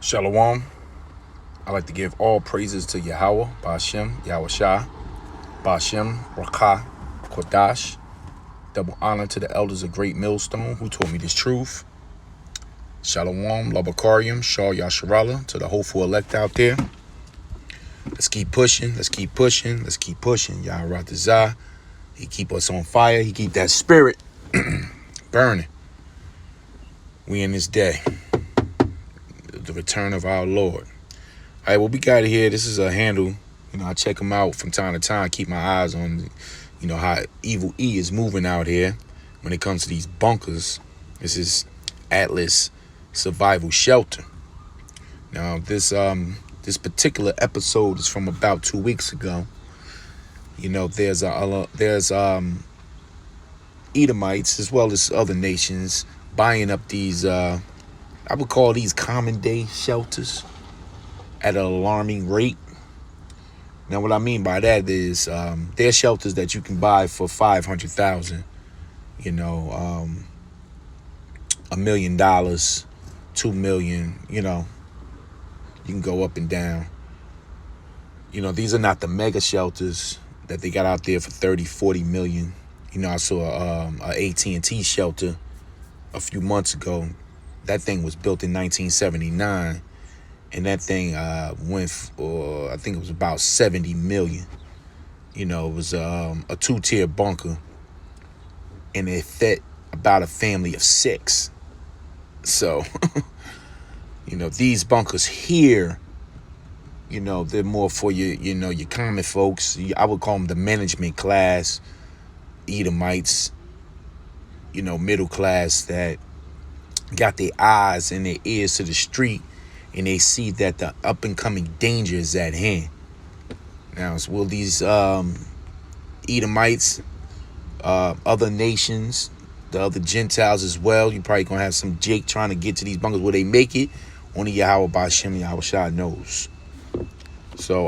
Shalom. I like to give all praises to Yahweh, Ba'ashem, Yahweh Shah, Ba'ashem, Rakah, Kodash. Double honor to the elders of Great Millstone who taught me this truth. Shalom, Labakarium, Shah Yasharallah, to the hopeful elect out there. Let's keep pushing, let's keep pushing, let's keep pushing. Yahweh, he keep us on fire, he keep that spirit burning. We in this day, the return of our Lord. All right, what we got here, this is a handle. I check them out from time to time, keep my eyes on, how Evil E is moving out here when it comes to these bunkers. This is Atlas Survival Shelter. Now, this particular episode is from about 2 weeks ago. There's Edomites as well as other nations buying up these, I would call these common day shelters at an alarming rate. Now, what I mean by that is they're shelters that you can buy for $500,000, $1 million, $2 million, you can go up and down. These are not the mega shelters that they got out there for 30, 40 million. I saw a AT&T shelter a few months ago. That thing was built in 1979. And that thing went for, I think it was about 70 million. It was a 2-tier bunker. And it fit about a family of 6. So, these bunkers here, they're more for your common folks. I would call them the management class, Edomites, middle class that got their eyes and their ears to the street, and they see that the up and coming danger is at hand. Now, will these Edomites, other nations, the other Gentiles as well, you're probably gonna have some Jake trying to get to these bunkers. Will they make it? Only Yahweh Ba'ashem and Yahweh Shah knows. So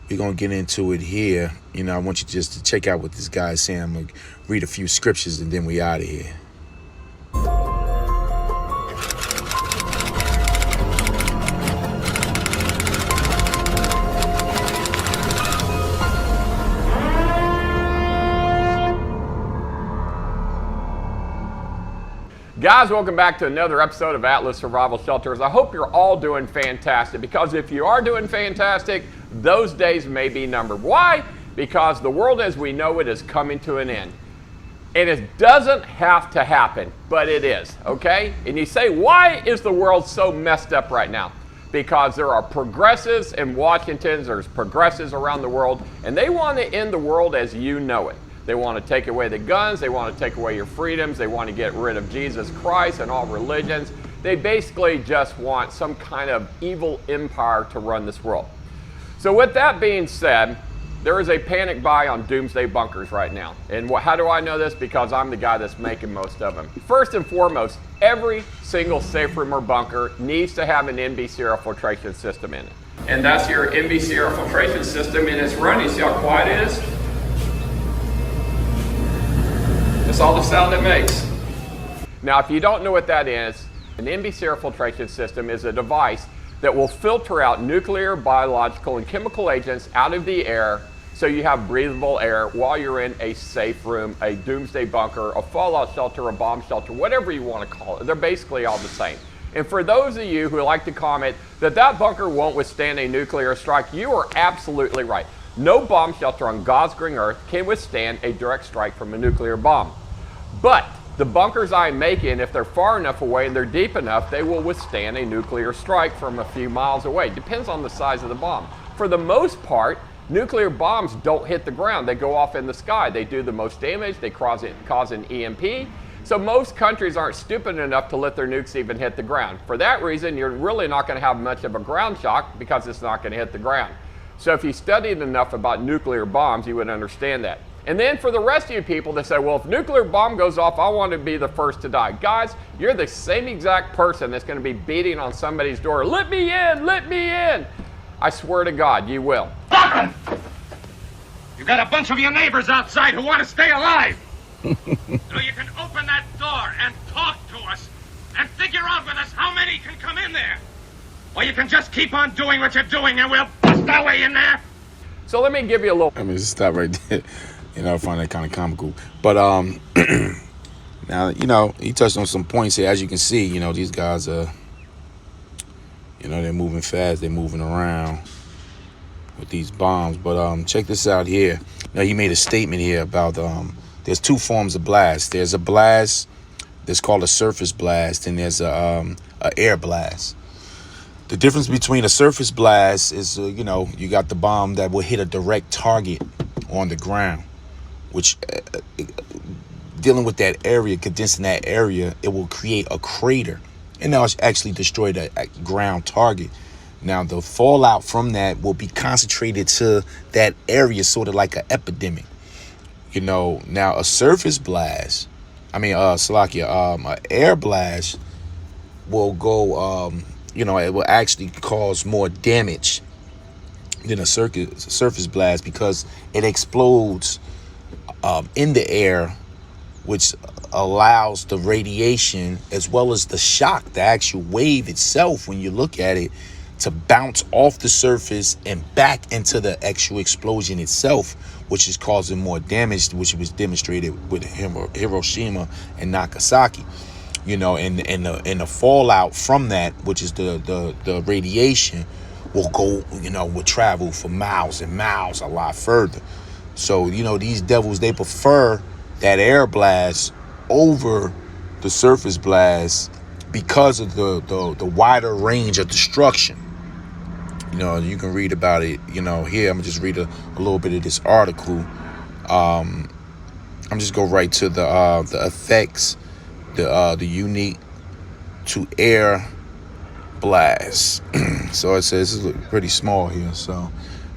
we're gonna get into it here. I want you just to check out what this guy is saying. I'm gonna read a few scriptures and then we out of here. Guys, welcome back to another episode of Atlas Survival Shelters. I hope you're all doing fantastic, because if you are doing fantastic, those days may be numbered. Why? Because the world as we know it is coming to an end. And it doesn't have to happen, but it is, okay? And you say, why is the world so messed up right now? Because there are progressives in Washington, there's progressives around the world, and they want to end the world as you know it. They want to take away the guns. They want to take away your freedoms. They want to get rid of Jesus Christ and all religions. They basically just want some kind of evil empire to run this world. So with that being said, there is a panic buy on doomsday bunkers right now. And how do I know this? Because I'm the guy that's making most of them. First and foremost, every single safe room or bunker needs to have an NBC air filtration system in it. And that's your NBC air filtration system, and it's running. See how quiet it is? That's all the sound it makes. Now, if you don't know what that is, an NBC air filtration system is a device that will filter out nuclear, biological, and chemical agents out of the air so you have breathable air while you're in a safe room, a doomsday bunker, a fallout shelter, a bomb shelter, whatever you want to call it. They're basically all the same. And for those of you who like to comment that that bunker won't withstand a nuclear strike, you are absolutely right. No bomb shelter on God's green earth can withstand a direct strike from a nuclear bomb. But the bunkers I'm making, if they're far enough away and they're deep enough, they will withstand a nuclear strike from a few miles away. Depends on the size of the bomb. For the most part, nuclear bombs don't hit the ground. They go off in the sky. They do the most damage. They cause an EMP. So most countries aren't stupid enough to let their nukes even hit the ground. For that reason, you're really not going to have much of a ground shock because it's not going to hit the ground. So if you studied enough about nuclear bombs, you would understand that. And then for the rest of you people that say, well, if nuclear bomb goes off, I want to be the first to die. Guys, you're the same exact person that's going to be beating on somebody's door. Let me in, let me in. I swear to God, you will. Fuck 'em! You got a bunch of your neighbors outside who want to stay alive. So you can open that door and talk to us and figure out with us how many there. Or you can just keep on doing what you're doing and we'll bust our way in there. So let me give you a little. I mean, just stop right there. I find that kind of comical. But now, he touched on some points here. As you can see, these guys are, they're moving fast. They're moving around with these bombs. But check this out here. Now, he made a statement here about there's two forms of blast. There's a blast that's called a surface blast, and there's a air blast. The difference between a surface blast is, you got the bomb that will hit a direct target on the ground, which dealing with that area, condensing that area, it will create a crater, and that'll actually destroy the ground target. Now, the fallout from that will be concentrated to that area, sort of like an epidemic. Now a surface blast, an air blast will go, it will actually cause more damage than a surface blast because it explodes in the air, which allows the radiation as well as the shock, the actual wave itself, when you look at it, to bounce off the surface and back into the actual explosion itself, which is causing more damage, which was demonstrated with Hiroshima and Nagasaki. And the fallout from that, which is the radiation, will go, will travel for miles and miles, a lot further. So, these devils, they prefer that air blast over the surface blast because of the wider range of destruction. You can read about it, here. I'm gonna just read a little bit of this article. I'm just go right to the effects, the unique to air blast. So it says, it's pretty small here. So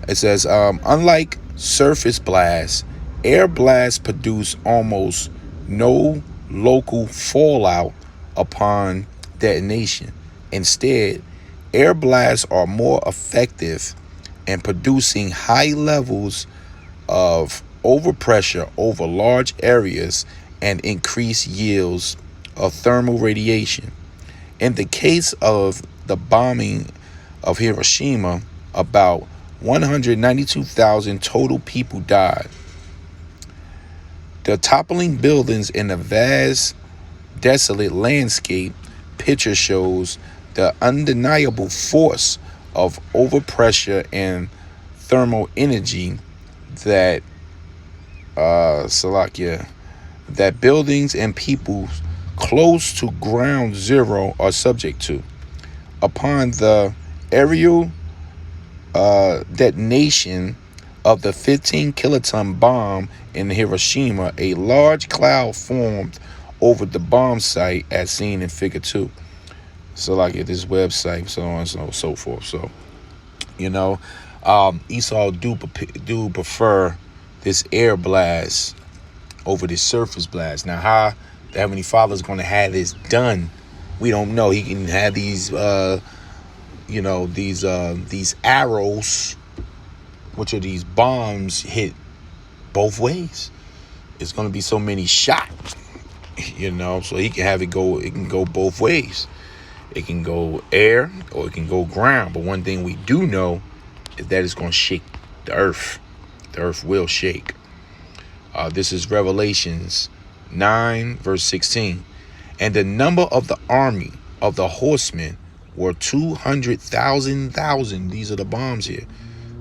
it says, unlike surface blasts, air blasts produce almost no local fallout upon detonation. Instead, air blasts are more effective in producing high levels of overpressure over large areas and increased yields of thermal radiation. In the case of the bombing of Hiroshima, about 192,000 total people died. The toppling buildings in the vast, desolate landscape picture shows the undeniable force of overpressure and thermal energy that that buildings and people close to ground zero are subject to. Upon the aerial detonation of the 15 kiloton bomb in Hiroshima, a large cloud formed over the bomb site as seen in figure 2. This website, so on and so forth. So, Esau do prefer this air blast over this surface blast. Now, how the Heavenly Father is going to have this done, we don't know. He can have these, these arrows, which are these bombs, hit both ways. It's going to be so many shots, so he can have it go. It can go both ways. It can go air or it can go ground. But one thing we do know is that it's going to shake the earth. The earth will shake. This is Revelations 9, verse 16. And the number of the army of the horsemen were 200,000. These are the bombs here.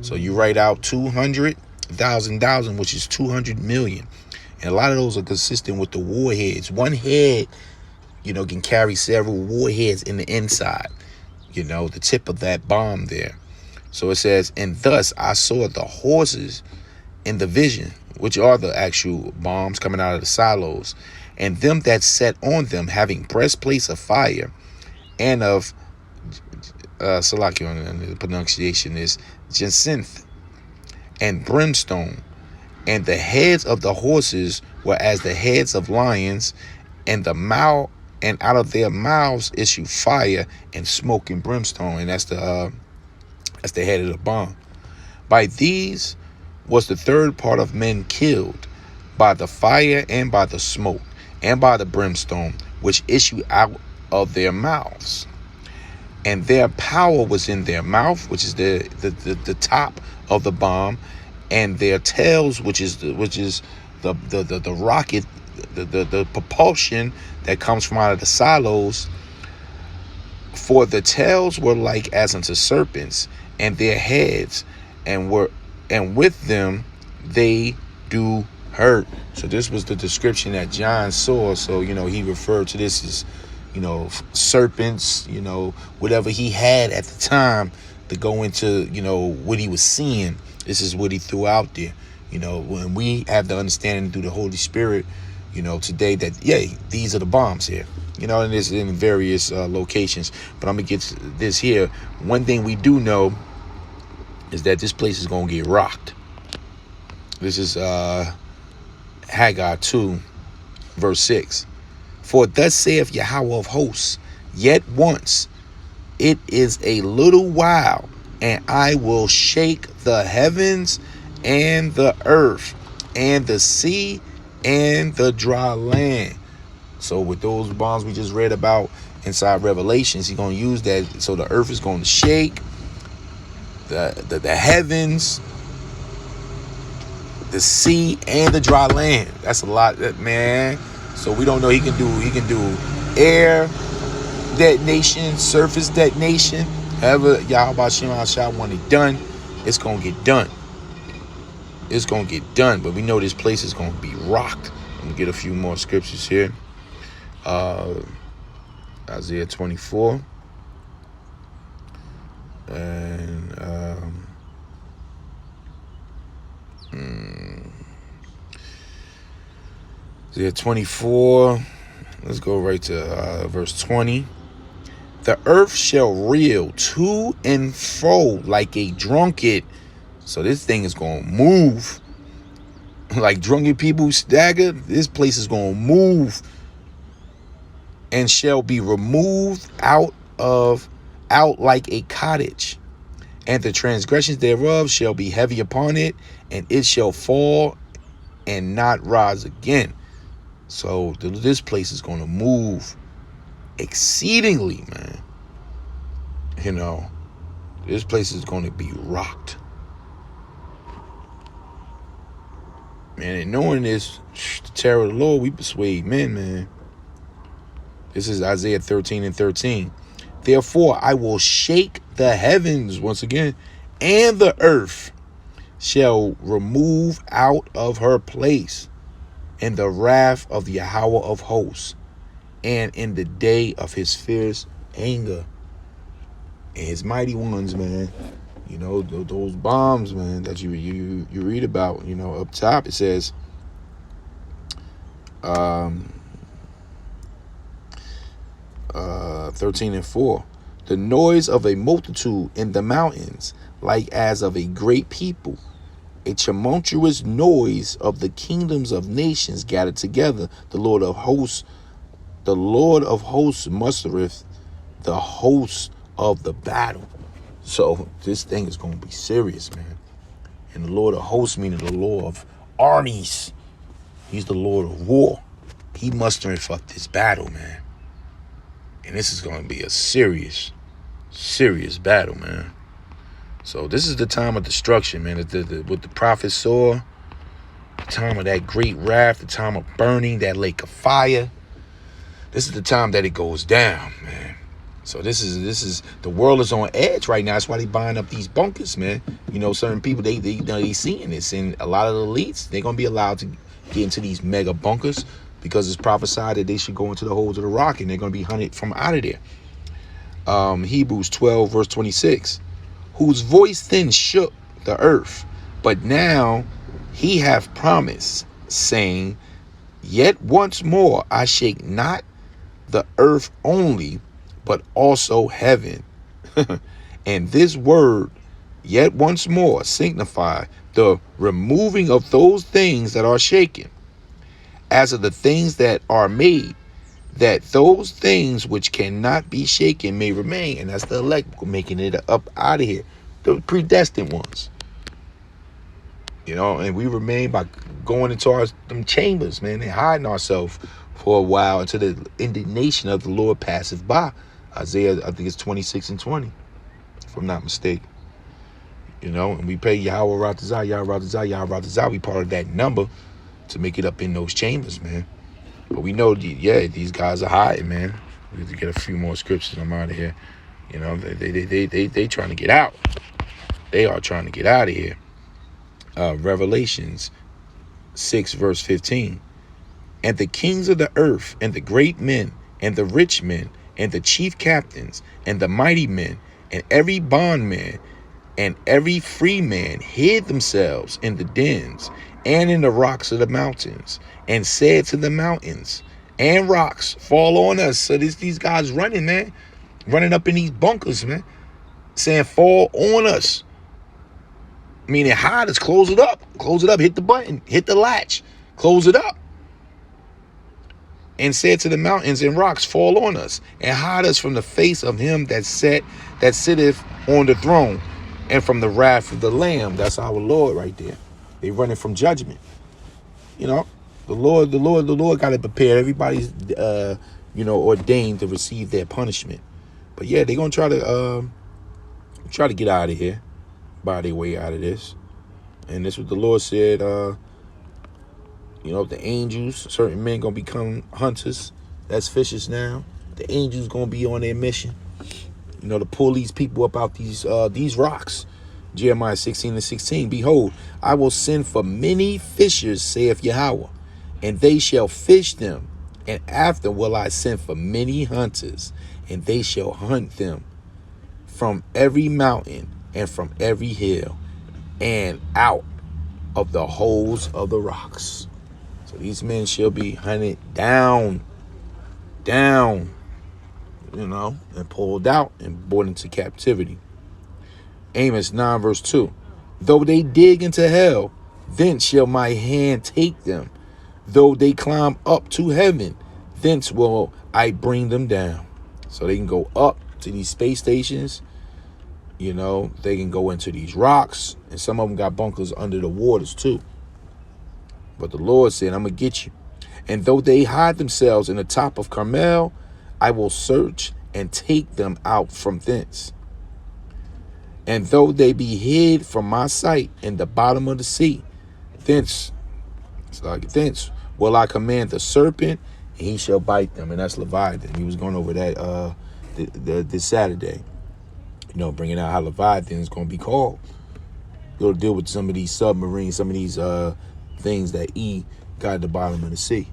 So you write out 200,000, which is 200 million. And a lot of those are consistent with the warheads. One head, can carry several warheads in the inside, the tip of that bomb there. So it says, and thus I saw the horses in the vision, which are the actual bombs coming out of the silos, and them that sat on them having breastplates of fire and of, the pronunciation is jacinth and brimstone, and the heads of the horses were as the heads of lions, and out of their mouths issue fire and smoke and brimstone. And that's the head of the bomb. By these was the third part of men killed, by the fire and by the smoke and by the brimstone, which issue out of their mouths. and their power was in their mouth, which is the top of the bomb, and their tails, which is the rocket, the propulsion that comes from out of the silos. For the tails were like as unto serpents, and their heads, and with them they do hurt. So this was the description that John saw. So, he referred to this as, serpents, whatever he had at the time to go into, what he was seeing. This is what he threw out there. When we have the understanding through the Holy Spirit, today that, these are the bombs here, and it's in various locations. But I'm going to get to this here. One thing we do know is that this place is going to get rocked. This is Haggai 2, verse 6. For thus saith Yahweh of hosts, yet once it is a little while, and I will shake the heavens and the earth and the sea and the dry land. So with those bombs we just read about inside Revelations, he's going to use that. So the earth is going to shake, the heavens, the sea, and the dry land. That's a lot, man. So we don't know. He can do air detonation, surface detonation. However Yahweh Shem HaShah want it done, it's gonna get done. It's gonna get done. But we know this place is gonna be rocked. I'm gonna get a few more scriptures here. Isaiah 24. And Isaiah 24. Let's go right to verse 20. The earth shall reel to and fro like a drunkard. So this thing is going to move. Like drunken people stagger, this place is going to move. And shall be removed out like a cottage. And the transgressions thereof shall be heavy upon it, and it shall fall and not rise again. So this place is going to move exceedingly, man. This place is going to be rocked. Man, and knowing this, the terror of the Lord, we persuade men, man. This is Isaiah 13 and 13. Therefore, I will shake the heavens once again, and the earth shall remove out of her place in the wrath of the Yahweh of hosts, and in the day of his fierce anger. And his mighty ones, man. Those bombs, man, that you read about, up top it says 13 and 4. The noise of a multitude in the mountains, like as of a great people. A tumultuous noise of the kingdoms of nations gathered together. The Lord of hosts mustereth the hosts of the battle. So this thing is going to be serious, man. And the Lord of hosts, meaning the Lord of armies. He's the Lord of war. He mustering for this battle, man. And this is going to be a serious battle, man. So this is the time of destruction, man. What the prophet saw, the time of that great wrath, the time of burning, that lake of fire. This is the time that it goes down, man. So this is the world is on edge right now. That's why they buying up these bunkers, man. Certain people they seeing this, and a lot of the elites, they're gonna be allowed to get into these mega bunkers because it's prophesied that they should go into the holes of the rock, and they're gonna be hunted from out of there. Hebrews 12 verse 26. Whose voice then shook the earth, but now he hath promised, saying, yet once more I shake not the earth only, but also heaven. And this word, yet once more, signify the removing of those things that are shaken, as of the things that are made, that those things which cannot be shaken may remain. And that's the elect making it up out of here, the predestined ones. And we remain by going into them chambers, man, and hiding ourselves for a while until the indignation of the Lord passeth by. Isaiah, I think it's 26 and 20, if I'm not mistaken. You know, and we pay Yahweh Ratazah, Yahweh Ratazah, Yahweh Ratazah. We part of that number to make it up in those chambers, man. But we know, these guys are hiding, man. We have to get a few more scriptures. I'm out of here. You know, they trying to get out. They are trying to get out of here. Revelations 6 verse 15. And the kings of the earth, and the great men, and the rich men, and the chief captains, and the mighty men, and every bondman, and every free man hid themselves in the dens and in the rocks of the mountains, and said to the mountains and rocks, fall on us. So these guys running, man, running up in these bunkers, man, saying, fall on us. Meaning, hide us, close it up, hit the button, hit the latch, close it up. And said to the mountains and rocks, fall on us, and hide us from the face of him that sitteth on the throne, and from the wrath of the Lamb. That's our Lord right there. They running from judgment. You know, the Lord got to prepare. Everybody's, ordained to receive their punishment. But yeah, they're gonna try to get out of here, buy their way out of this. And that's what the Lord said. The angels, certain men gonna become hunters. That's fishers now. The angels gonna be on their mission. To pull these people up out these rocks. Jeremiah 16:16. Behold, I will send for many fishers, saith Yahweh, and they shall fish them. And after will I send for many hunters, and they shall hunt them from every mountain and from every hill and out of the holes of the rocks. So these men shall be hunted down, and pulled out and brought into captivity. Amos 9 verse 2. Though they dig into hell, thence shall my hand take them. Though they climb up to heaven, thence will I bring them down. So they can go up to these space stations. They can go into these rocks. And some of them got bunkers under the waters too. But the Lord said, I'm going to get you. And though they hide themselves in the top of Carmel, I will search and take them out from thence. And though they be hid from my sight in the bottom of the sea, thence will I command the serpent, and he shall bite them. And that's Leviathan. He was going over that this Saturday. Bringing out how Leviathan is going to be called. He'll deal with some of these submarines, some of these things that got at the bottom of the sea.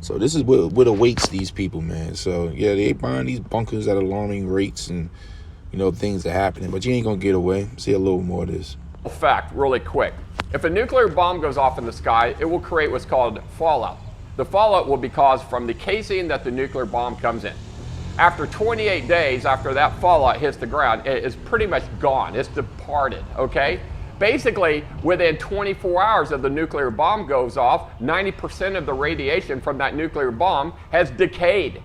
So this is what awaits these people, man. So yeah, they buying these bunkers at alarming rates, and things are happening. But you ain't gonna get away. See a little more of this. Fact, really quick. If a nuclear bomb goes off in the sky, it will create what's called fallout. The fallout will be caused from the casing that the nuclear bomb comes in. After 28 days after that fallout hits the ground, it is pretty much gone. It's departed, okay? Basically, within 24 hours of the nuclear bomb goes off, 90% of the radiation from that nuclear bomb has decayed.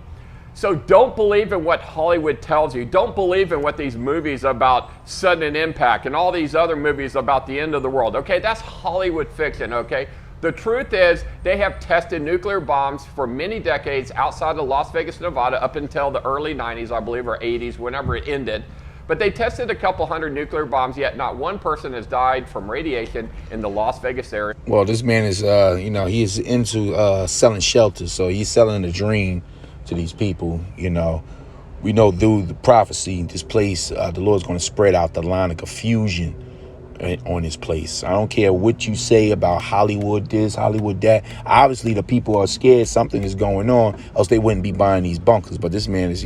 So don't believe in what Hollywood tells you. Don't believe in what these movies about sudden impact and all these other movies about the end of the world. Okay, that's Hollywood fiction, okay? The truth is they have tested nuclear bombs for many decades outside of Las Vegas, Nevada, up until the early 90s, I believe, or 80s, whenever it ended. But they tested a couple hundred nuclear bombs, yet not one person has died from radiation in the Las Vegas area. Well, this man is, he is into selling shelters. So he's selling a dream to these people. We know through the prophecy, this place, the Lord's going to spread out the line of confusion on this place. I don't care what you say about Hollywood this, Hollywood that. Obviously, the people are scared something is going on, else they wouldn't be buying these bunkers. But this man is,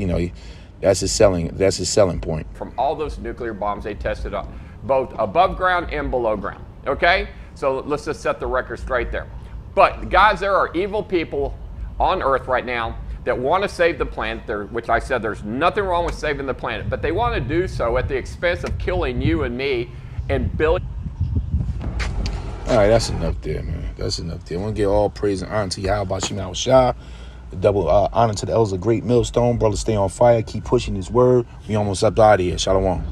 that's his selling point. From all those nuclear bombs they tested up, both above ground and below ground. Okay? So let's just set the record straight there. But guys, there are evil people on Earth right now that want to save the planet, which I said there's nothing wrong with saving the planet, but they want to do so at the expense of killing you and me and billions. All right, that's enough there, man. That's enough there. I want to give all praise and honor to Yahweh Shema Shah. Double honor to the elders of Great Millstone. Brother, stay on fire. Keep pushing this word. We almost up out of here. Shalom.